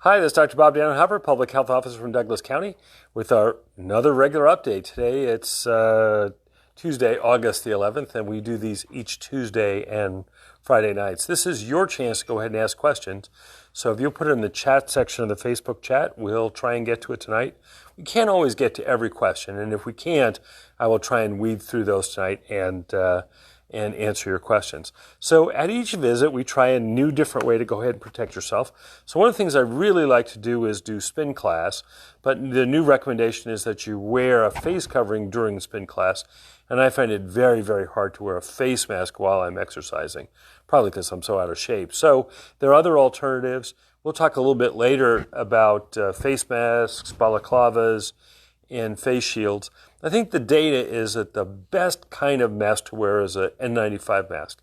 Hi, this is Dr. Bob Dannenhoffer, Public Health Officer from Douglas County, with another regular update. Today it's Tuesday, August the 11th, and we do these each Tuesday and Friday nights. This is your chance to go ahead and ask questions. So if you'll put it in the chat section of the Facebook chat, we'll try and get to it tonight. We can't always get to every question, and if we can't, I will try and weed through those tonight and answer your questions. So at each visit, we try a new different way to go ahead and protect yourself. So one of the things I really like to do is do spin class, but the new recommendation is that you wear a face covering during spin class, and I find it very, very hard to wear a face mask while I'm exercising, probably because I'm so out of shape. So there are other alternatives. We'll talk a little bit later about face masks, balaclavas, and face shields. I think the data is that the best kind of mask to wear is an N95 mask.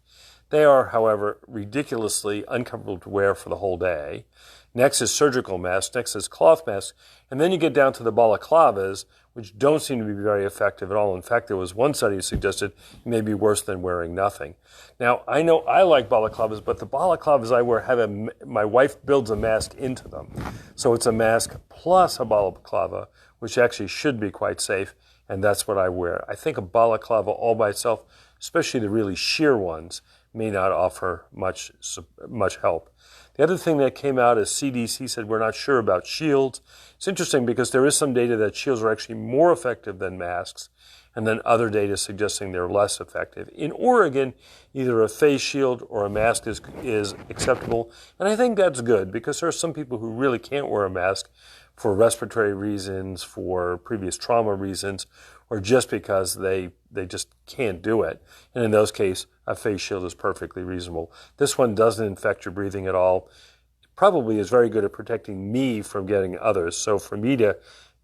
They are, however, ridiculously uncomfortable to wear for the whole day. Next is surgical masks, next is cloth masks, and then you get down to the balaclavas, which don't seem to be very effective at all. In fact, there was one study that suggested it may be worse than wearing nothing. Now, I know I like balaclavas, but the balaclavas I wear have my wife builds a mask into them. So it's a mask plus a balaclava, which actually should be quite safe, and that's what I wear. I think a balaclava all by itself, especially the really sheer ones, may not offer much help. The other thing that came out is CDC said we're not sure about shields. It's interesting because there is some data that shields are actually more effective than masks, and then other data suggesting they're less effective. In Oregon, either a face shield or a mask is acceptable, and I think that's good because there are some people who really can't wear a mask for respiratory reasons, for previous trauma reasons, or just because they just can't do it. And in those cases, a face shield is perfectly reasonable. This one doesn't infect your breathing at all. It probably is very good at protecting me from getting others. So for me to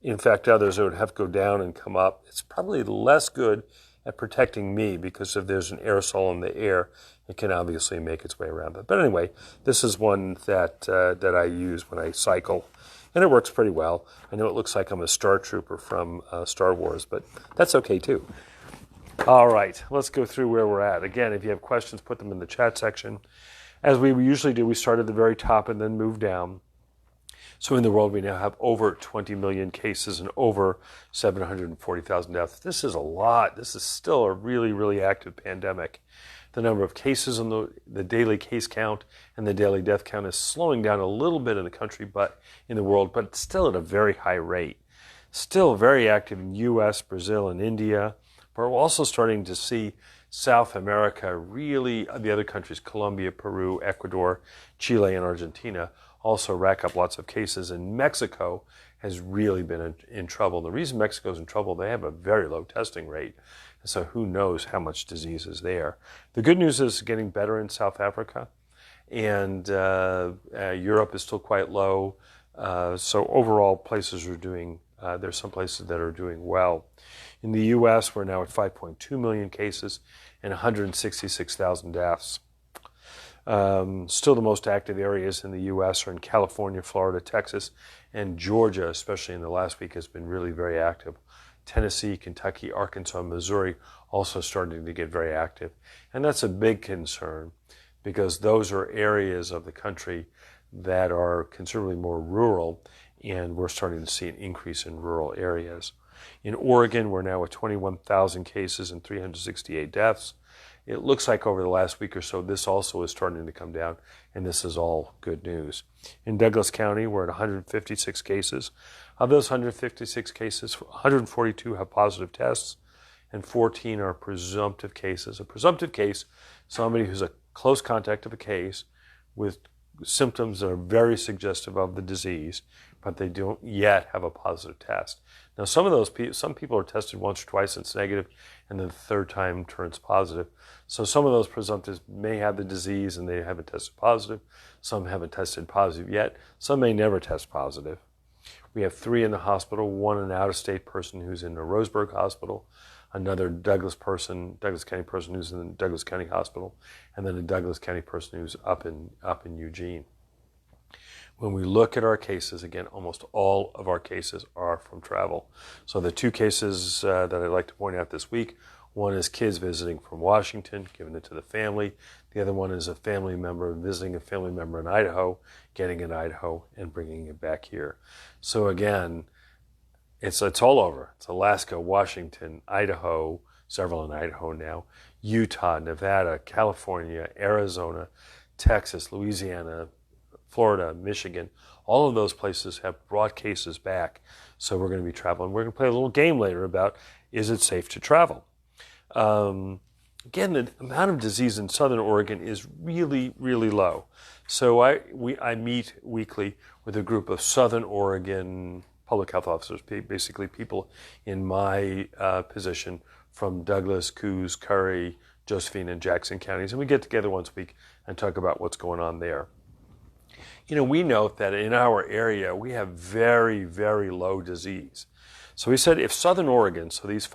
infect others, it would have to go down and come up. It's probably less good at protecting me because if there's an aerosol in the air, it can obviously make its way around it. But anyway, this is one that I use when I cycle. And it works pretty well. I know it looks like I'm a Star Trooper from Star Wars, but that's okay too. All right, let's go through where we're at. Again, if you have questions, put them in the chat section. As we usually do, we start at the very top and then move down. So in the world, we now have over 20 million cases and over 740,000 deaths. This is a lot. This is still a really, really active pandemic. The number of cases on the daily case count and the daily death count is slowing down a little bit in the country, but in the world, but still at a very high rate. Still very active in U.S., Brazil, and India. But we're also starting to see South America, really, the other countries, Colombia, Peru, Ecuador, Chile, and Argentina, also rack up lots of cases. And Mexico has really been in trouble. The reason Mexico's in trouble, they have a very low testing rate. So who knows how much disease is there. The good news is getting better in South Africa, and Europe is still quite low. So overall, places are doing, there's some places that are doing well. In the U.S., we're now at 5.2 million cases and 166,000 deaths. Still the most active areas in the U.S. are in California, Florida, Texas, and Georgia, especially in the last week, has been really very active. Tennessee, Kentucky, Arkansas, Missouri also starting to get very active. And that's a big concern because those are areas of the country that are considerably more rural, and we're starting to see an increase in rural areas. In Oregon, we're now at 21,000 cases and 368 deaths. It looks like over the last week or so, this also is starting to come down, and this is all good news. In Douglas County, we're at 156 cases. Of those 156 cases, 142 have positive tests, and 14 are presumptive cases. A presumptive case, somebody who's a close contact of a case with symptoms that are very suggestive of the disease, but they don't yet have a positive test. Now, some people are tested once or twice and it's negative, and then the third time turns positive. So some of those presumptives may have the disease and they haven't tested positive. Some haven't tested positive yet. Some may never test positive. We have 3 in the hospital, 1 an out-of-state person who's in the Roseburg Hospital, another Douglas County person who's in the Douglas County Hospital, and then a Douglas County person who's up in Eugene. When we look at our cases, again, almost all of our cases are from travel. So the 2 cases that I'd like to point out this week, One is kids visiting from Washington, giving it to the family. The other one is a family member visiting a family member in Idaho, getting in Idaho and bringing it back here. So again, it's all over. It's Alaska, Washington, Idaho, several in Idaho now, Utah, Nevada, California, Arizona, Texas, Louisiana, Florida, Michigan. All of those places have brought cases back. So we're going to be traveling. We're going to play a little game later about, is it safe to travel? Again, the amount of disease in Southern Oregon is really, really low. So I meet weekly with a group of Southern Oregon public health officers, basically people in my position from Douglas, Coos, Curry, Josephine, and Jackson counties. And we get together once a week and talk about what's going on there. We note that in our area, we have very, very low disease. So we said if Southern Oregon, so these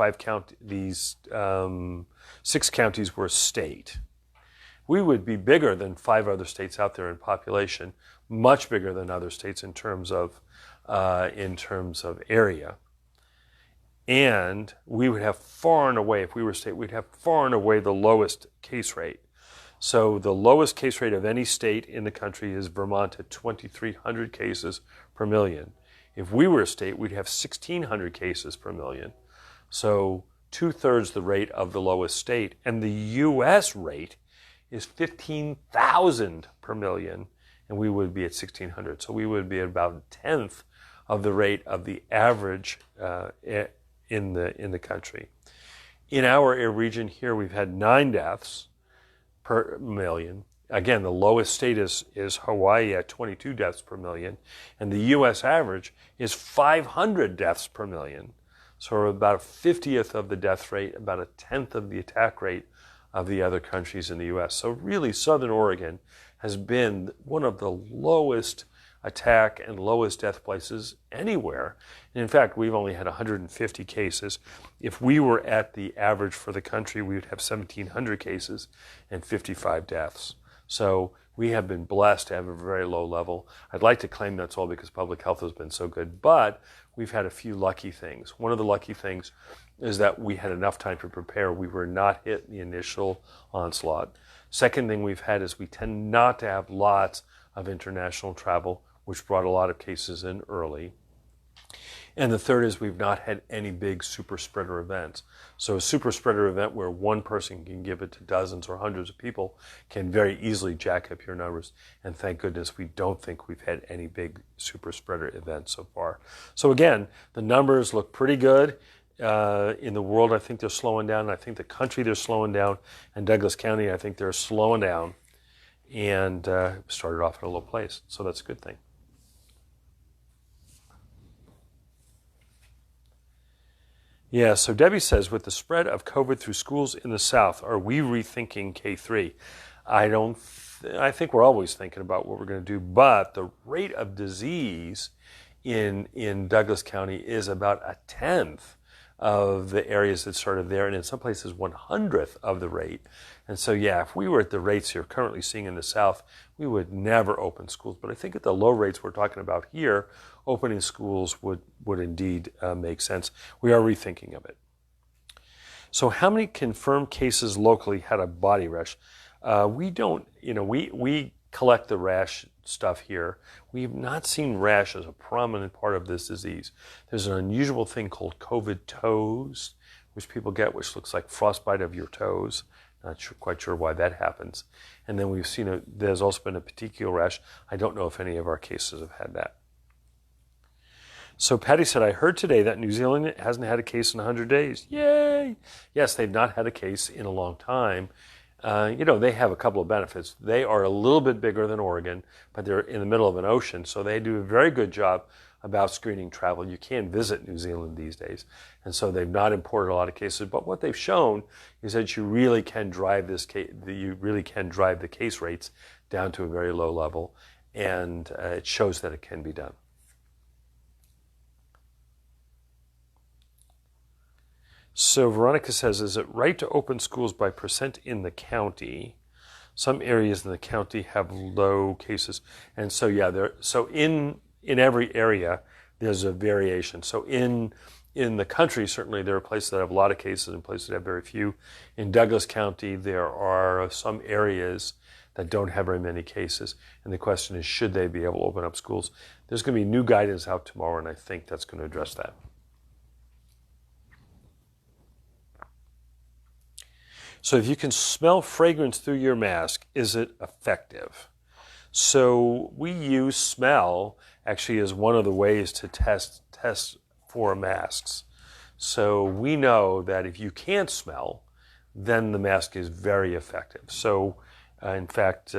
6 counties were a state, we would be bigger than 5 other states out there in population, much bigger than other states in terms of area. And we would have far and away, if we were a state, we'd have far and away the lowest case rate. So the lowest case rate of any state in the country is Vermont at 2,300 cases per million. If we were a state, we'd have 1,600 cases per million. So 2/3 the rate of the lowest state. And the U.S. rate is 15,000 per million, and we would be at 1,600. So we would be at about a tenth of the rate of the average in the country. In our region here, we've had 9 deaths per million. Again, the lowest state is Hawaii at 22 deaths per million, and the U.S. average is 500 deaths per million. So we're about a 50th of the death rate, about a 10th of the attack rate of the other countries in the U.S. So really, Southern Oregon has been one of the lowest attack and lowest death places anywhere. And in fact, we've only had 150 cases. If we were at the average for the country, we would have 1,700 cases and 55 deaths. So we have been blessed to have a very low level. I'd like to claim that's all because public health has been so good, but we've had a few lucky things. One of the lucky things is that we had enough time to prepare. We were not hit in the initial onslaught. Second thing we've had is we tend not to have lots of international travel, which brought a lot of cases in early. And the third is we've not had any big super spreader events. So a super spreader event where one person can give it to dozens or hundreds of people can very easily jack up your numbers. And thank goodness we don't think we've had any big super spreader events so far. So again, the numbers look pretty good. In the world, I think they're slowing down. I think the country, they're slowing down. And Douglas County, I think they're slowing down. And started off at a low place. So that's a good thing. Yeah, so Debbie says, with the spread of COVID through schools in the South, are we rethinking K-3? I think we're always thinking about what we're going to do, but the rate of disease in Douglas County is about a tenth of the areas that started there, and in some places 100th of the rate. And so, yeah, if we were at the rates you're currently seeing in the South, we would never open schools. But I think at the low rates we're talking about here, opening schools would indeed make sense. We are rethinking of it. So how many confirmed cases locally had a body rash? We don't, we collect the rash stuff here. We've not seen rash as a prominent part of this disease. There's an unusual thing called COVID toes, which people get, which looks like frostbite of your toes. Quite sure why that happens. And then we've seen there's also been a petechial rash. I don't know if any of our cases have had that. So Patty said, I heard today that New Zealand hasn't had a case in 100 days. Yay! Yes, they've not had a case in a long time. They have a couple of benefits. They are a little bit bigger than Oregon, but they're in the middle of an ocean, so they do a very good job about screening travel. You can't visit New Zealand these days, and so they've not imported a lot of cases. But what they've shown is that you really can drive the case rates down to a very low level, and it shows that it can be done. So Veronica says, is it right to open schools by percent in the county? Some areas in the county have low cases. And so, yeah, in every area, there's a variation. So in in the country, certainly there are places that have a lot of cases and places that have very few. In Douglas County, there are some areas that don't have very many cases. And the question is, should they be able to open up schools? There's going to be new guidance out tomorrow, and I think that's going to address that. So if you can smell fragrance through your mask, is it effective? So we use smell actually as one of the ways to test for masks. So we know that if you can't smell, then the mask is very effective. So in fact,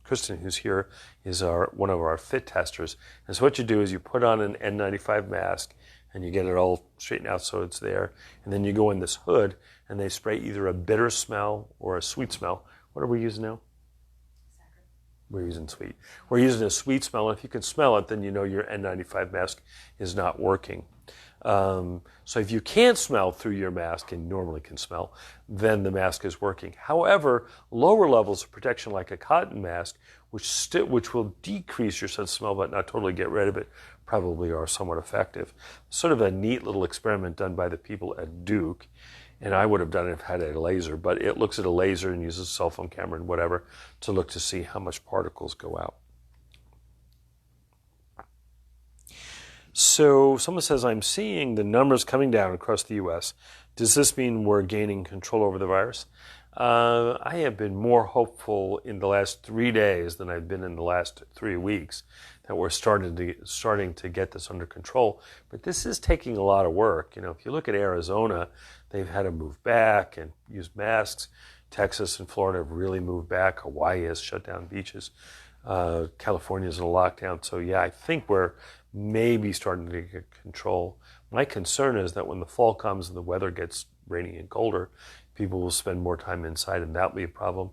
Kristen, who's here, is one of our fit testers. And so what you do is you put on an N95 mask and you get it all straightened out so it's there. And then you go in this hood and they spray either a bitter smell or a sweet smell. What are we using now? We're using sweet. We're using a sweet smell. If you can smell it, then you know your N95 mask is not working. So if you can't smell through your mask, and normally can smell, then the mask is working. However, lower levels of protection like a cotton mask, which will decrease your sense of smell but not totally get rid of it, probably are somewhat effective. Sort of a neat little experiment done by the people at Duke. And I would have done it if I had a laser, but it looks at a laser and uses a cell phone camera and whatever to look to see how much particles go out. So someone says, I'm seeing the numbers coming down across the U.S. Does this mean we're gaining control over the virus? I have been more hopeful in the last 3 days than I've been in the last 3 weeks that we're starting to get this under control. But this is taking a lot of work. You know, if you look at Arizona, they've had to move back and use masks. Texas and Florida have really moved back. Hawaii has shut down beaches. California's in a lockdown. So yeah, I think we're maybe starting to get control. My concern is that when the fall comes and the weather gets rainy and colder, people will spend more time inside, and that'll be a problem.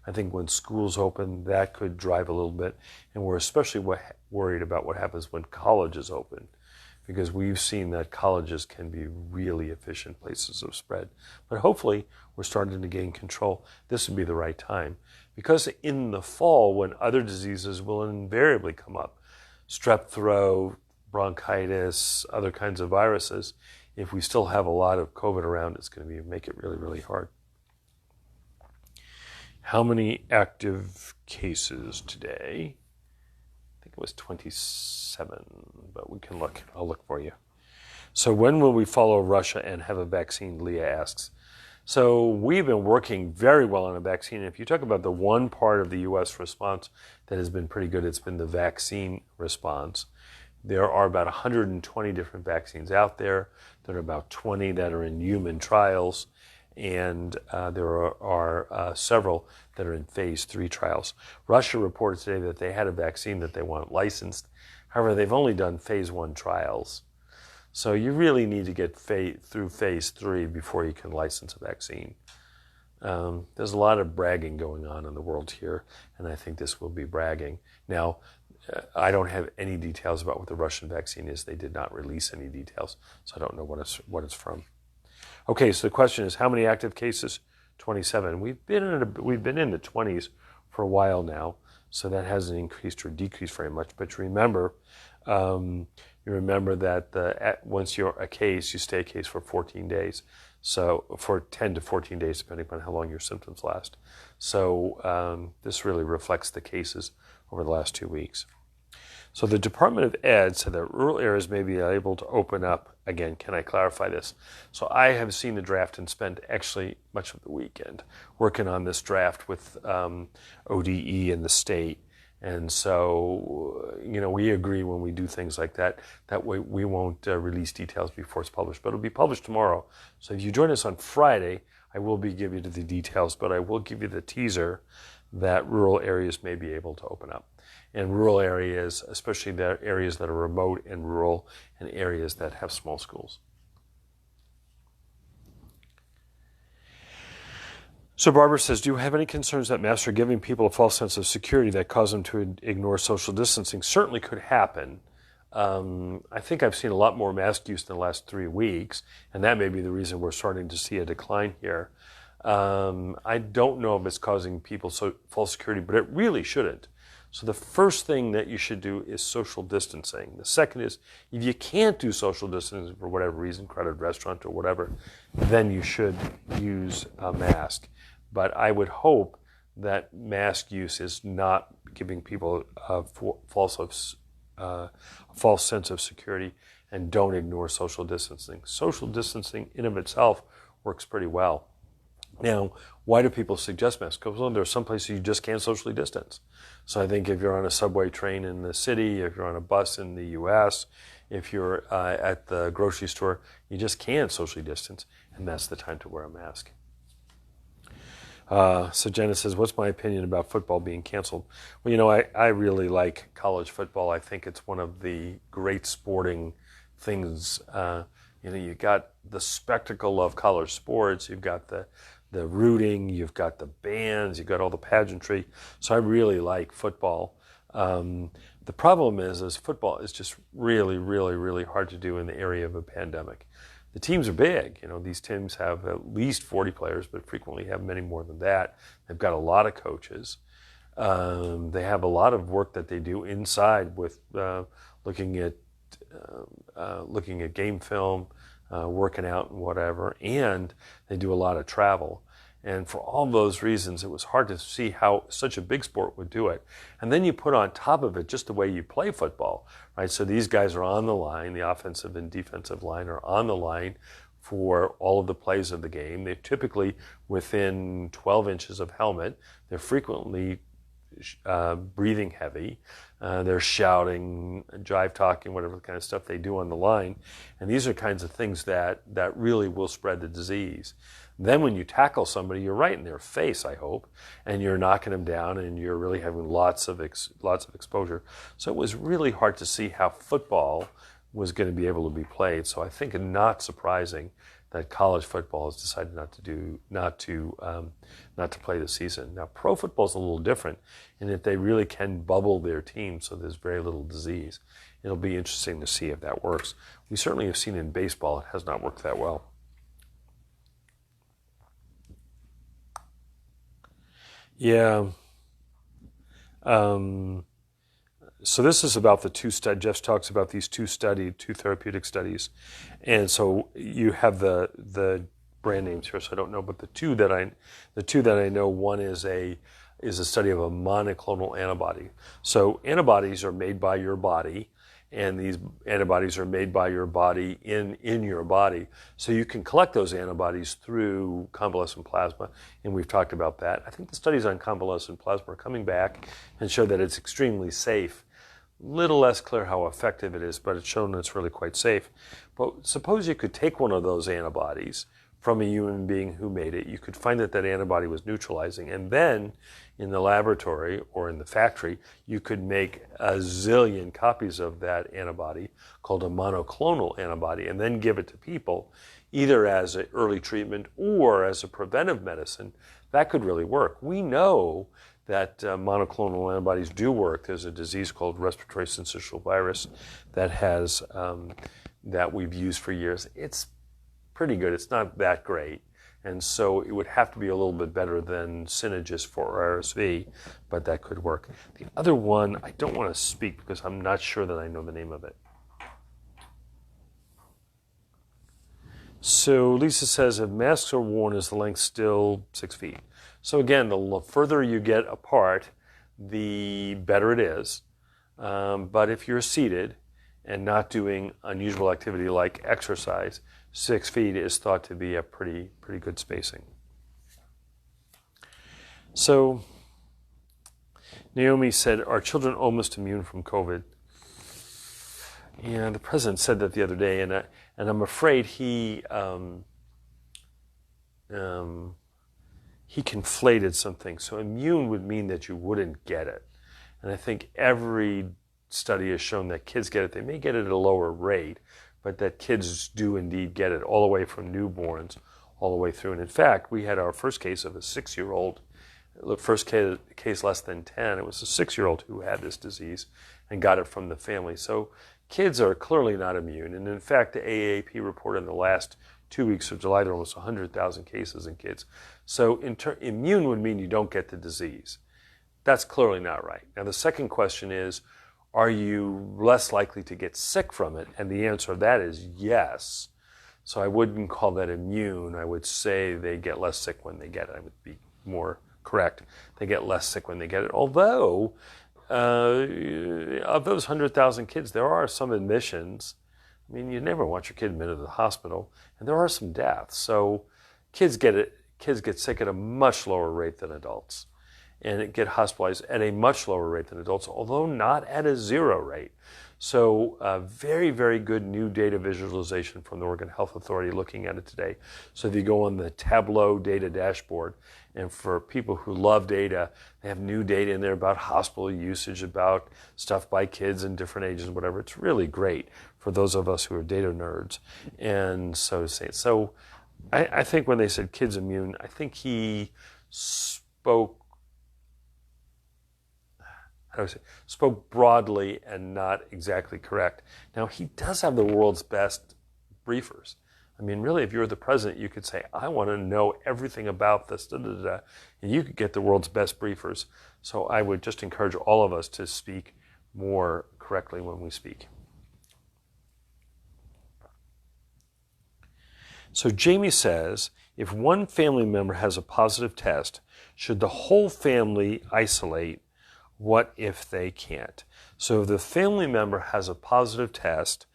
I think when schools open, that could drive a little bit. And we're especially worried about what happens when colleges open, because we've seen that colleges can be really efficient places of spread. But hopefully, we're starting to gain control. This would be the right time. Because in the fall, when other diseases will invariably come up, strep throat, bronchitis, other kinds of viruses, if we still have a lot of COVID around, it's going to make it really, really hard. How many active cases today? I think it was 27, but we can look. I'll look for you. So when will we follow Russia and have a vaccine, Leah asks. So we've been working very well on a vaccine. If you talk about the one part of the U.S. response that has been pretty good, it's been the vaccine response. There are about 120 different vaccines out there. There are about 20 that are in human trials, and there are several that are in phase 3 trials. Russia reported today that they had a vaccine that they want licensed. However, they've only done phase 1 trials. So you really need to get through phase 3 before you can license a vaccine. There's a lot of bragging going on in the world here, and I think this will be bragging. Now, I don't have any details about what the Russian vaccine is. They did not release any details, so I don't know what it's from. Okay, so the question is, how many active cases? 27. We've been in the 20s for a while now, so that hasn't increased or decreased very much. But remember, that once you're a case, you stay a case for 14 days. So for 10 to 14 days, depending upon how long your symptoms last. So this really reflects the cases over the last 2 weeks. So the Department of Ed said that rural areas may be able to open up. Again, can I clarify this? So I have seen the draft and spent actually much of the weekend working on this draft with ODE and the state. And so, we agree when we do things like that. That way we won't release details before it's published. But it'll be published tomorrow. So if you join us on Friday, I will be giving you the details, but I will give you the teaser that rural areas may be able to open up. And rural areas, especially the areas that are remote and rural, and areas that have small schools. So Barbara says, do you have any concerns that masks are giving people a false sense of security that cause them to ignore social distancing? Certainly could happen. I think I've seen a lot more mask use in the last 3 weeks, and that may be the reason we're starting to see a decline here. I don't know if it's causing people false security, but it really shouldn't. So the first thing that you should do is social distancing. The second is, if you can't do social distancing for whatever reason, crowded restaurant or whatever, then you should use a mask. But I would hope that mask use is not giving people a false sense of security, and don't ignore social distancing. Social distancing in of itself works pretty well. Now, why do people suggest masks? Because there are some places you just can't socially distance. So I think if you're on a subway train in the city, if you're on a bus in the U.S., if you're at the grocery store, you just can't socially distance, and that's the time to wear a mask. So Jenna says, what's my opinion about football being canceled? Well, I really like college football. I think it's one of the great sporting things. You got the spectacle of college sports. You've got the rooting. You've got the bands. You've got all the pageantry. So I really like football. The problem is football is just really, really, really hard to do in the area of a pandemic. The teams are big. These teams have at least 40 players, but frequently have many more than that. They've got a lot of coaches. They have a lot of work that they do inside with looking at game film, working out and whatever, and they do a lot of travel. And for all those reasons, it was hard to see how such a big sport would do it. And then you put on top of it just the way you play football, right? So these guys are on the line, the offensive and defensive line are on the line for all of the plays of the game. They're typically within 12 inches of helmet. They're frequently breathing heavy. They're shouting, jive talking, whatever kind of stuff they do on the line. And these are kinds of things that really will spread the disease. Then when you tackle somebody, you're right in their face, I hope, and you're knocking them down, and you're really having lots of exposure. So it was really hard to see how football was going to be able to be played. So I think it's not surprising that college football has decided not to play the season. Now, pro football is a little different in that they really can bubble their team, so there's very little disease. It'll be interesting to see if that works. We certainly have seen in baseball it has not worked that well. Yeah. So this is about the two studies. Jeff talks about these two therapeutic studies. And so you have the brand names here, so I don't know, but the two that I know, one is a study of a monoclonal antibody. So antibodies are made by your body, and these antibodies are made by your body in your body. So you can collect those antibodies through convalescent plasma, and we've talked about that. I think the studies on convalescent plasma are coming back and show that it's extremely safe. Little less clear how effective it is, but it's shown that it's really quite safe. But suppose you could take one of those antibodies from a human being who made it. You could find that antibody was neutralizing, and then in the laboratory or in the factory, you could make a zillion copies of that antibody called a monoclonal antibody, and then give it to people either as an early treatment or as a preventive medicine. That could really work. We know that monoclonal antibodies do work. There's a disease called respiratory syncytial virus that we've used for years. It's pretty good. It's not that great. And so it would have to be a little bit better than Synagis for RSV, but that could work. The other one, I don't want to speak because I'm not sure that I know the name of it. So Lisa says, if masks are worn, is the length still 6 feet? So again, the further you get apart, the better it is. But if you're seated and not doing unusual activity like exercise, 6 feet is thought to be a pretty good spacing. So Naomi said, are children almost immune from COVID? And the president said that the other day, and I'm afraid he conflated some things. So immune would mean that you wouldn't get it. And I think every study has shown that kids get it. They may get it at a lower rate, but that kids do indeed get it all the way from newborns all the way through. And in fact, we had our first case of a 6-year-old, the first case less than 10. It was a 6-year-old who had this disease and got it from the family. So kids are clearly not immune. And in fact, the AAP reported in the last 2 weeks of July, there were almost 100,000 cases in kids. So immune would mean you don't get the disease. That's clearly not right. Now, the second question is, are you less likely to get sick from it? And the answer to that is yes. So I wouldn't call that immune. I would say they get less sick when they get it. I would be more correct. They get less sick when they get it. Although, of those 100,000 kids, there are some admissions. I mean, you never want your kid admitted to the hospital, and there are some deaths. So kids get sick at a much lower rate than adults, and get hospitalized at a much lower rate than adults, although not at a zero rate. So very, very good new data visualization from the Oregon Health Authority looking at it today. So if you go on the Tableau data dashboard, and for people who love data, they have new data in there about hospital usage, about stuff by kids in different ages, whatever. It's really great for those of us who are data nerds. And so to say, so I think when they said kids immune, I think he spoke broadly and not exactly correct. Now, he does have the world's best briefers. I mean, really, if you were the president, you could say, I want to know everything about this, and you could get the world's best briefers. So I would just encourage all of us to speak more correctly when we speak. So Jamie says, if one family member has a positive test, should the whole family isolate? What if they can't? So if the family member has a positive test,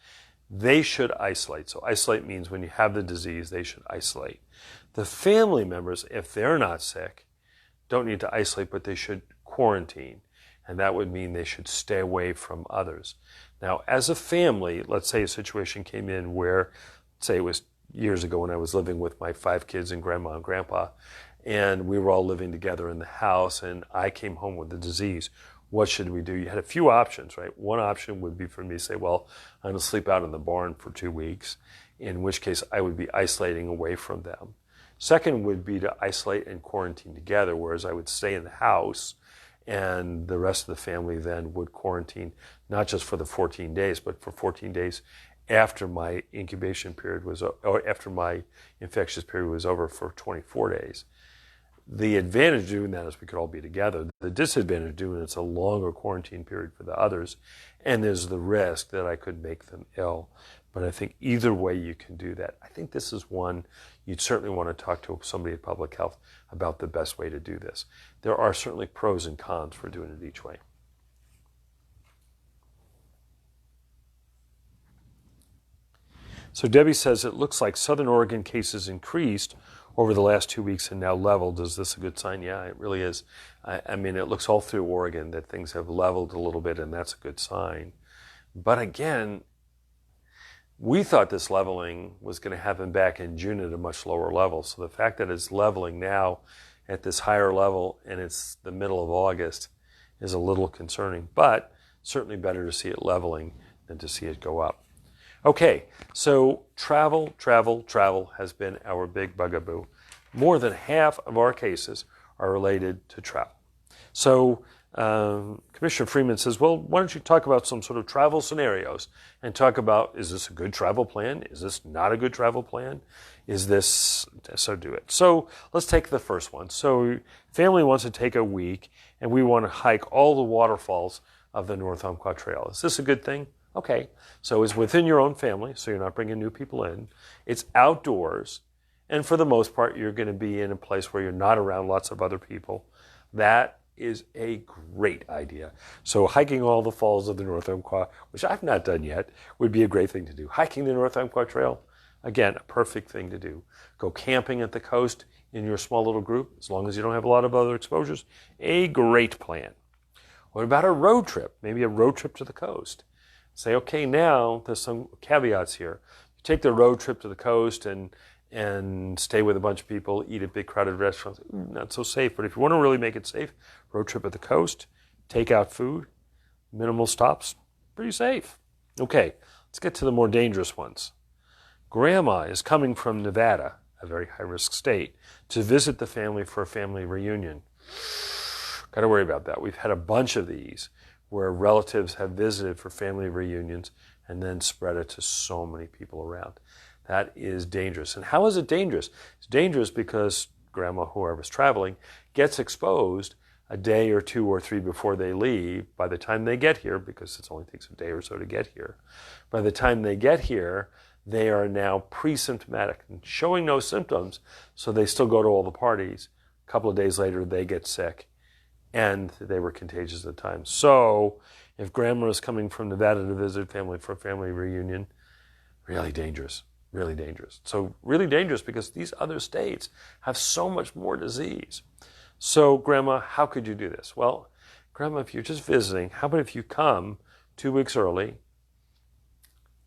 they should isolate. So isolate means when you have the disease, they should isolate. The family members, if they're not sick, don't need to isolate, but they should quarantine. And that would mean they should stay away from others. Now, as a family, let's say a situation came in where, say it was years ago when I was living with my 5 kids and grandma and grandpa, and we were all living together in the house, and I came home with the disease. What should we do? You had a few options, right? One option would be for me to say, well, I'm going to sleep out in the barn for 2 weeks, in which case I would be isolating away from them. Second would be to isolate and quarantine together, whereas I would stay in the house, and the rest of the family then would quarantine, not just for the 14 days, but for 14 days after my incubation period was, or after my infectious period was over, for 24 days. The advantage of doing that is we could all be together. The disadvantage of doing it's a longer quarantine period for the others, and there's the risk that I could make them ill. But I think either way you can do that. I think this is one you'd certainly want to talk to somebody at public health about the best way to do this. There are certainly pros and cons for doing it each way. So Debbie says, it looks like Southern Oregon cases increased over the last 2 weeks and now leveled. Is this a good sign? Yeah, it really is. I mean, it looks all through Oregon that things have leveled a little bit, and that's a good sign. But again, we thought this leveling was going to happen back in June at a much lower level. So the fact that it's leveling now at this higher level and it's the middle of August is a little concerning, but certainly better to see it leveling than to see it go up. Okay, so travel has been our big bugaboo. More than half of our cases are related to travel. So Commissioner Freeman says, well, why don't you talk about some sort of travel scenarios and talk about, is this a good travel plan? Is this not a good travel plan? Is this, so do it. So let's take the first one. So family wants to take a week and we want to hike all the waterfalls of the North Umpqua Trail. Is this a good thing? Okay, so it's within your own family, so you're not bringing new people in. It's outdoors, and for the most part, you're going to be in a place where you're not around lots of other people. That is a great idea. So hiking all the falls of the North Umpqua, which I've not done yet, would be a great thing to do. Hiking the North Umpqua Trail, again, a perfect thing to do. Go camping at the coast in your small little group, as long as you don't have a lot of other exposures, a great plan. What about a road trip? Maybe a road trip to the coast. Say, okay, now there's some caveats here. You take the road trip to the coast and stay with a bunch of people, eat at big crowded restaurants. Not so safe, but if you want to really make it safe, road trip at the coast, take out food, minimal stops, pretty safe. Okay, let's get to the more dangerous ones. Grandma is coming from Nevada, a very high-risk state, to visit the family for a family reunion. Got to worry about that. We've had a bunch of these where relatives have visited for family reunions and then spread it to so many people around. That is dangerous. And how is it dangerous? It's dangerous because grandma, whoever's traveling, gets exposed a day or 2 or 3 before they leave, by the time they get here, because it only takes a day or so to get here, by the time they get here, they are now pre-symptomatic and showing no symptoms, so they still go to all the parties. A couple of days later, they get sick, and they were contagious at the time. So if grandma is coming from Nevada to visit family for a family reunion, really dangerous, really dangerous. So really dangerous because these other states have so much more disease. So grandma, how could you do this? Well, grandma, if you're just visiting, how about if you come 2 weeks early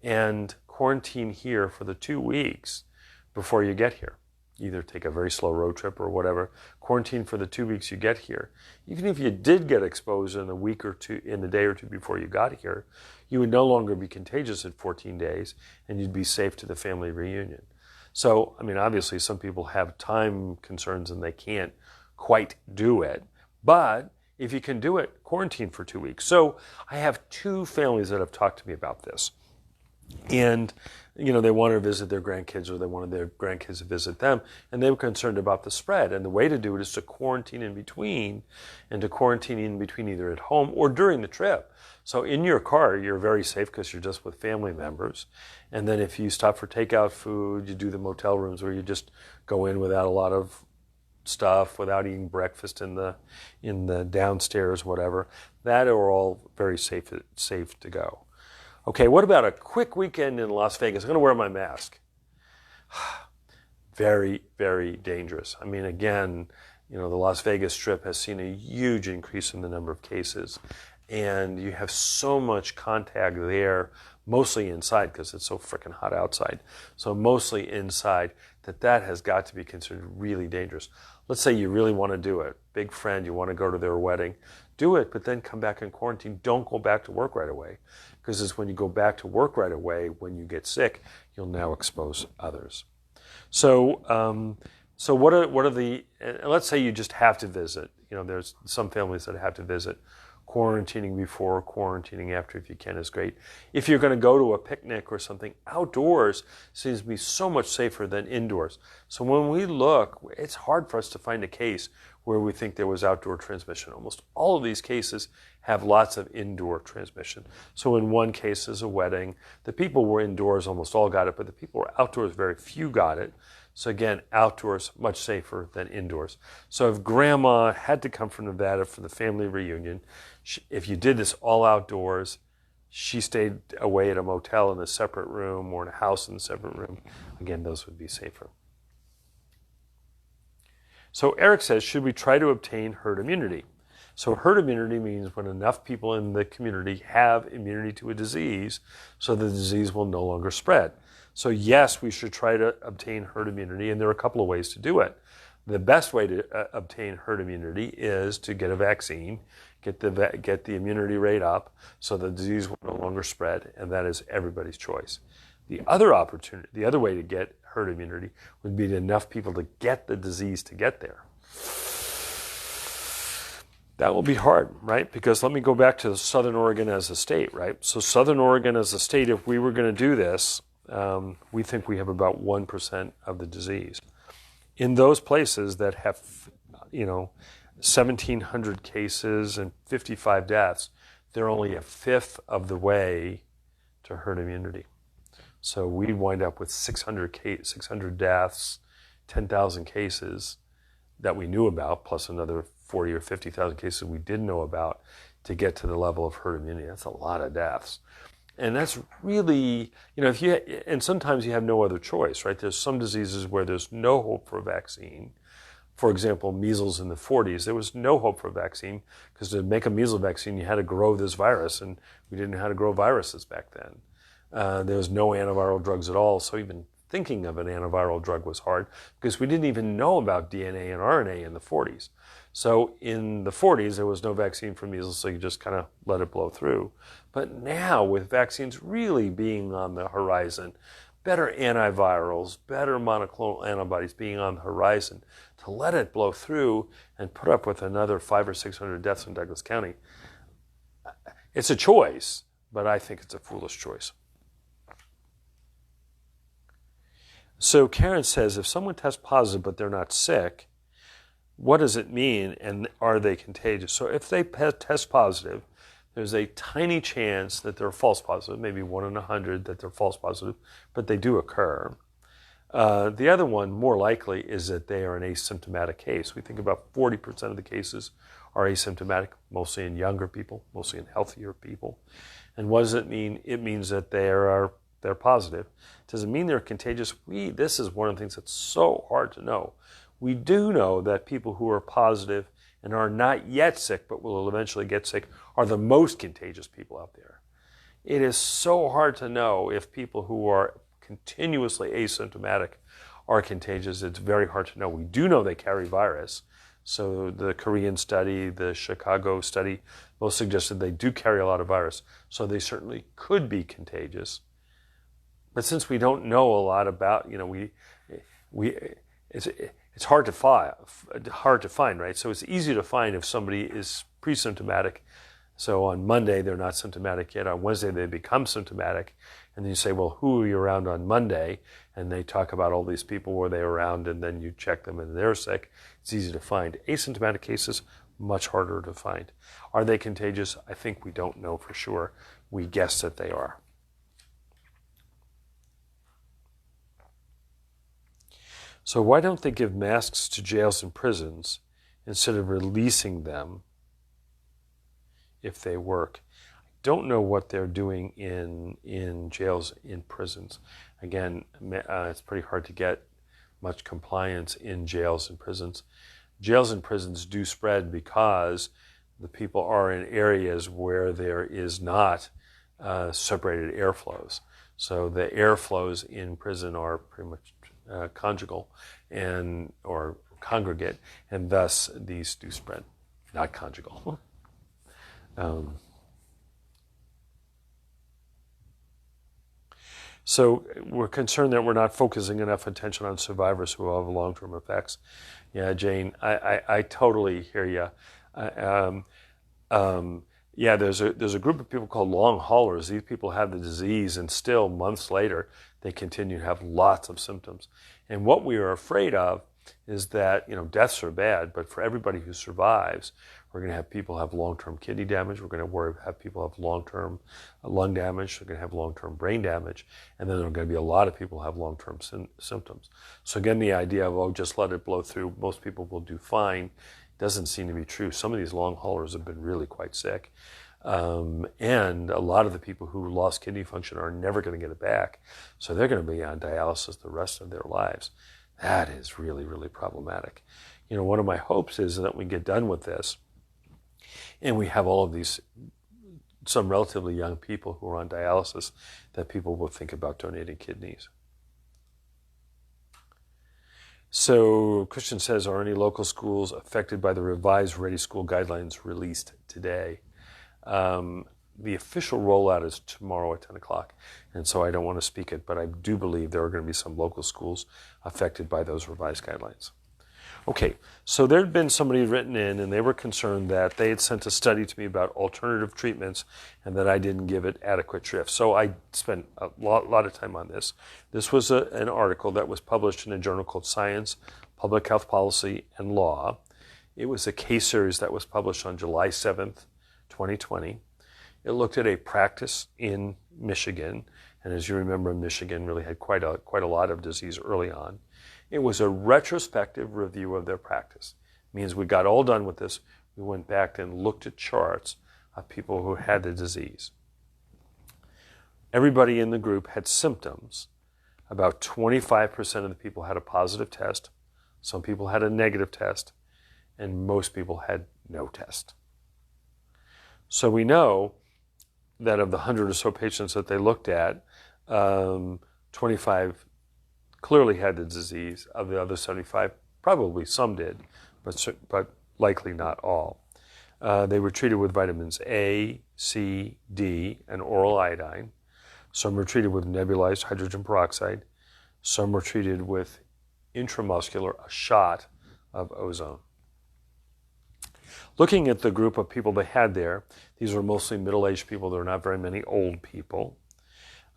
and quarantine here for the 2 weeks before you get here? Either take a very slow road trip or whatever, quarantine for the 2 weeks you get here. Even if you did get exposed in a week or two, in a day or two before you got here, you would no longer be contagious at 14 days and you'd be safe to the family reunion. So, I mean, obviously some people have time concerns and they can't quite do it, but if you can do it, quarantine for 2 weeks. So I have 2 families that have talked to me about this. And, you know, they wanted to visit their grandkids or they wanted their grandkids to visit them, and they were concerned about the spread. And the way to do it is to quarantine in between, and to quarantine in between either at home or during the trip. So in your car, you're very safe because you're just with family members. And then if you stop for takeout food, you do the motel rooms where you just go in without a lot of stuff, without eating breakfast in the downstairs, whatever. That are all very safe to go. Okay, what about a quick weekend in Las Vegas? I'm going to wear my mask. Very, very dangerous. I mean, again, you know, the Las Vegas Strip has seen a huge increase in the number of cases, and you have so much contact there, mostly inside because it's so freaking hot outside. So mostly inside, that has got to be considered really dangerous. Let's say you really want to do it. Big friend, you want to go to their wedding. Do it, but then come back in quarantine. Don't go back to work right away, because it's when you go back to work right away, when you get sick, you'll now expose others. So, what are the? Let's say you just have to visit. You know, there's some families that have to visit. Quarantining before, quarantining after, if you can, is great. If you're going to go to a picnic or something, outdoors seems to be so much safer than indoors. So when we look, it's hard for us to find a case where we think there was outdoor transmission. Almost all of these cases have lots of indoor transmission. So in one case is a wedding. The people were indoors, almost all got it, but the people were outdoors, very few got it. So again, outdoors, much safer than indoors. So if grandma had to come from Nevada for the family reunion, if you did this all outdoors, she stayed away at a motel in a separate room or in a house in a separate room, again, those would be safer. So Eric says, should we try to obtain herd immunity? So herd immunity means when enough people in the community have immunity to a disease, so the disease will no longer spread. So yes, we should try to obtain herd immunity, and there are a couple of ways to do it. The best way to obtain herd immunity is to get a vaccine, get the immunity rate up, so the disease will no longer spread, and that is everybody's choice. The other way to get herd immunity would be enough people to get the disease to get there. That will be hard, right? Because let me go back to Southern Oregon as a state, right? So Southern Oregon as a state, if we were going to do this, we think we have about 1% of the disease. In those places that have, 1,700 cases and 55 deaths, they're only a fifth of the way to herd immunity. So we'd wind up with 600 deaths, 10,000 cases that we knew about, plus another 40 or 50,000 cases we didn't know about to get to the level of herd immunity. That's a lot of deaths. And that's really, and sometimes you have no other choice, right? There's some diseases where there's no hope for a vaccine. For example, measles in the 40s, there was no hope for a vaccine because to make a measles vaccine, you had to grow this virus, and we didn't know how to grow viruses back then. There was no antiviral drugs at all, so even thinking of an antiviral drug was hard because we didn't even know about DNA and RNA in the 40s. So in the 40s, there was no vaccine for measles, so you just kind of let it blow through. But now, with vaccines really being on the horizon, better antivirals, better monoclonal antibodies being on the horizon, to let it blow through and put up with another 500 or 600 deaths in Douglas County, it's a choice, but I think it's a foolish choice. So Karen says, if someone tests positive but they're not sick, what does it mean, and are they contagious? So if they test positive, there's a tiny chance that they're false positive, maybe 1 in 100 that they're false positive, but they do occur. The other one, more likely, is that they are an asymptomatic case. We think about 40% of the cases are asymptomatic, mostly in younger people, mostly in healthier people. And what does it mean? It means that they're positive. Does it mean they're contagious? This is one of the things that's so hard to know. We do know that people who are positive and are not yet sick but will eventually get sick are the most contagious people out there. It is so hard to know if people who are continuously asymptomatic are contagious. It's very hard to know. We do know they carry virus. So the Korean study, the Chicago study, both suggested they do carry a lot of virus. So they certainly could be contagious. But since we don't know a lot about, it's hard to find, right? So it's easy to find if somebody is pre-symptomatic. So on Monday, they're not symptomatic yet. On Wednesday, they become symptomatic. And then you say, well, who were you around on Monday? And they talk about all these people were they around, and then you check them and they're sick. It's easy to find. Asymptomatic cases, much harder to find. Are they contagious? I think we don't know for sure. We guess that they are. So why don't they give masks to jails and prisons instead of releasing them if they work? I don't know what they're doing in jails, in prisons. Again, it's pretty hard to get much compliance in jails and prisons. Jails and prisons do spread because the people are in areas where there is not separated airflows. So the airflows in prison are pretty much conjugal or congregate, and thus these do spread, not conjugal. So we're concerned that we're not focusing enough attention on survivors who have long-term effects. Yeah, Jane, I totally hear you. Yeah, there's a group of people called long haulers. These people have the disease, and still months later, they continue to have lots of symptoms. And what we are afraid of is that, deaths are bad, but for everybody who survives, we're going to have people have long-term kidney damage. We're going to have people have long-term lung damage. We're going to have long-term brain damage. And then there are going to be a lot of people who have long-term symptoms. So again, the idea of, just let it blow through, most people will do fine, doesn't seem to be true. Some of these long haulers have been really quite sick. And a lot of the people who lost kidney function are never going to get it back. So they're going to be on dialysis the rest of their lives. That is really, really problematic. One of my hopes is that we get done with this and we have all of these, some relatively young people who are on dialysis, that people will think about donating kidneys. So Christian says, are any local schools affected by the revised Ready School guidelines released today? The official rollout is tomorrow at 10 o'clock, and so I don't want to speak it, but I do believe there are going to be some local schools affected by those revised guidelines. Okay, so there had been somebody written in, and they were concerned that they had sent a study to me about alternative treatments and that I didn't give it adequate shrift. So I spent a lot of time on this. This was an article that was published in a journal called Science, Public Health Policy, and Law. It was a case series that was published on July 7th, 2020. It looked at a practice in Michigan, and as you remember, Michigan really had quite a lot of disease early on. It was a retrospective review of their practice. It means we got all done with this. We went back and looked at charts of people who had the disease. Everybody in the group had symptoms. About 25% of the people had a positive test. Some people had a negative test, and most people had no test. So we know that of the 100 or so patients that they looked at, 25 clearly had the disease. Of the other 75, probably some did, but likely not all. They were treated with vitamins A, C, D, and oral iodine. Some were treated with nebulized hydrogen peroxide. Some were treated with intramuscular, a shot of ozone. Looking at the group of people they had there, these were mostly middle-aged people. There were not very many old people.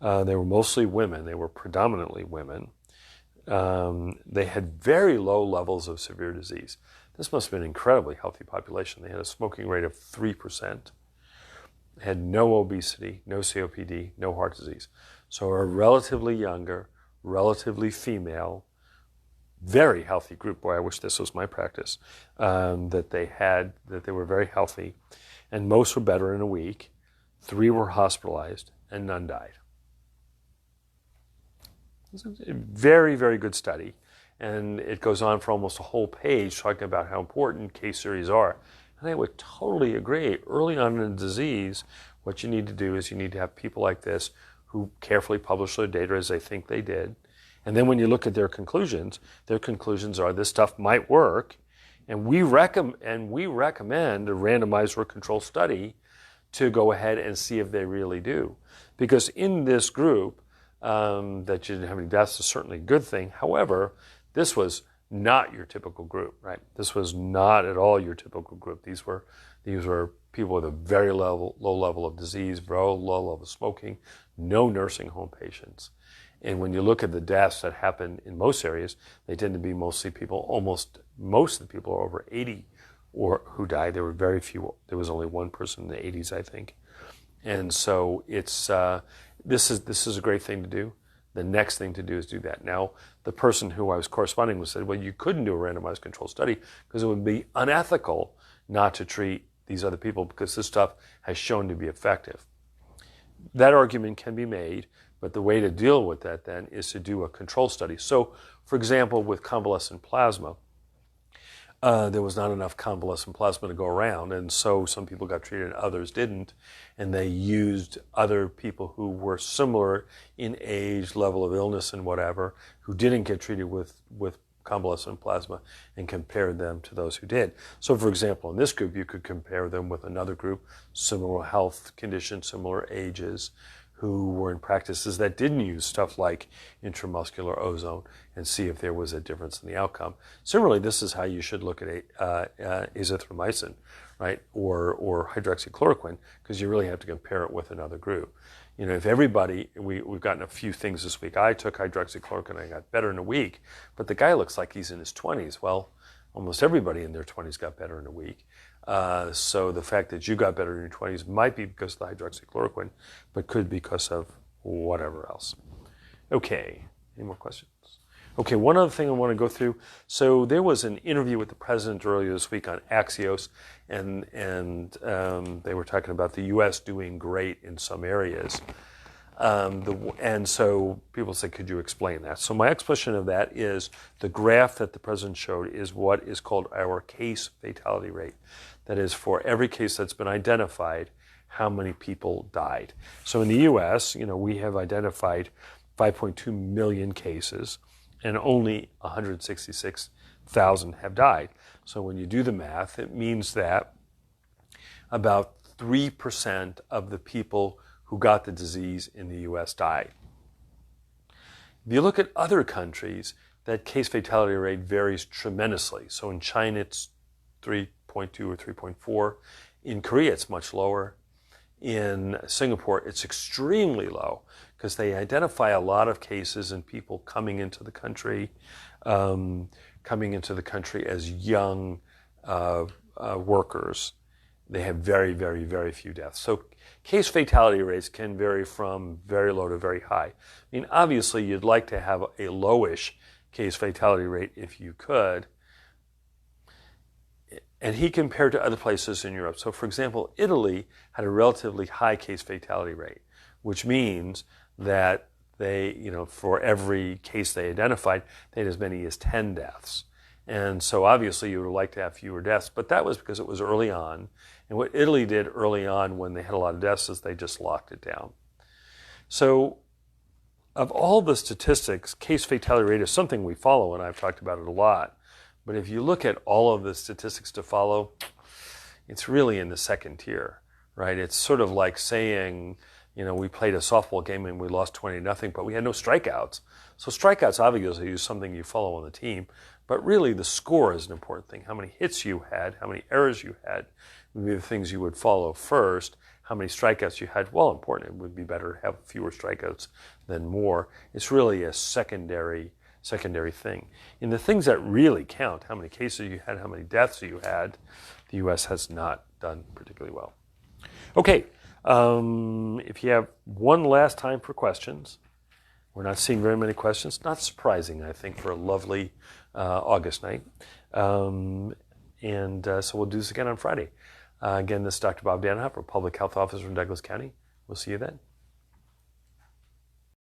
They were mostly women. They were predominantly women. They had very low levels of severe disease. This must have been an incredibly healthy population. They had a smoking rate of 3%, had no obesity, no COPD, no heart disease. So a relatively younger, relatively female, very healthy group. Boy, I wish this was my practice, that they were very healthy, and most were better in a week. 3 were hospitalized, and none died. It's a very, very good study, and it goes on for almost a whole page talking about how important case series are. And I would totally agree. Early on in the disease, what you need to do is you need to have people like this who carefully publish their data as they think they did. And then when you look at their conclusions are this stuff might work, and we recommend a randomized or controlled study to go ahead and see if they really do. Because in this group, that you didn't have any deaths is certainly a good thing. However, this was not your typical group, right? This was not at all your typical group. These were people with a very low level of disease, low level of smoking, no nursing home patients. And when you look at the deaths that happen in most areas, they tend to be mostly people, most of the people are over 80 or who died. There were very few. There was only one person in the 80s, I think. And so it's this is a great thing to do. The next thing to do is do that. Now, the person who I was corresponding with said, well, you couldn't do a randomized controlled study because it would be unethical not to treat these other people because this stuff has shown to be effective. That argument can be made, but the way to deal with that then is to do a control study. So, for example, with convalescent plasma, there was not enough convalescent plasma to go around, and so some people got treated and others didn't, and they used other people who were similar in age, level of illness, and whatever, who didn't get treated with convalescent plasma and compared them to those who did. So, for example, in this group, you could compare them with another group, similar health conditions, similar ages, who were in practices that didn't use stuff like intramuscular ozone and see if there was a difference in the outcome. Similarly, this is how you should look at azithromycin, right, or hydroxychloroquine, because you really have to compare it with another group. You know, if everybody, we've gotten a few things this week. I took hydroxychloroquine and I got better in a week, but the guy looks like he's in his 20s. Well, almost everybody in their 20s got better in a week. So the fact that you got better in your 20s might be because of the hydroxychloroquine, but could be because of whatever else. Okay, any more questions? Okay, one other thing I want to go through. So there was an interview with the president earlier this week on Axios, and they were talking about the U.S. doing great in some areas. And so people say, could you explain that? So my explanation of that is the graph that the president showed is what is called our case fatality rate. That is, for every case that's been identified, how many people died. So in the U.S., we have identified 5.2 million cases, and only 166,000 have died. So when you do the math, it means that about 3% of the people who got the disease in the U.S. died. If you look at other countries, that case fatality rate varies tremendously. So in China, it's 3.2 or 3.4. In Korea, it's much lower. In Singapore, it's extremely low because they identify a lot of cases in people coming into the country as young workers. They have very, very, very few deaths. So case fatality rates can vary from very low to very high. I mean, obviously, you'd like to have a lowish case fatality rate if you could. And he compared to other places in Europe. So, for example, Italy had a relatively high case fatality rate, which means that they, for every case they identified, they had as many as 10 deaths. And so obviously you would like to have fewer deaths, but that was because it was early on. And what Italy did early on when they had a lot of deaths is they just locked it down. So of all the statistics, case fatality rate is something we follow, and I've talked about it a lot. But if you look at all of the statistics to follow, it's really in the second tier, right? It's sort of like saying, we played a softball game and we lost 20-0, but we had no strikeouts. So strikeouts obviously is something you follow on the team, but really the score is an important thing. How many hits you had, how many errors you had would be the things you would follow first. How many strikeouts you had, well, important. It would be better to have fewer strikeouts than more. It's really a secondary secondary thing. In the things that really count, how many cases you had, how many deaths you had, the U.S. has not done particularly well. Okay, if you have one last time for questions, we're not seeing very many questions. Not surprising, I think, for a lovely August night. So we'll do this again on Friday. Again, this is Dr. Bob Dannenhoffer, Public Health Officer from Douglas County. We'll see you then.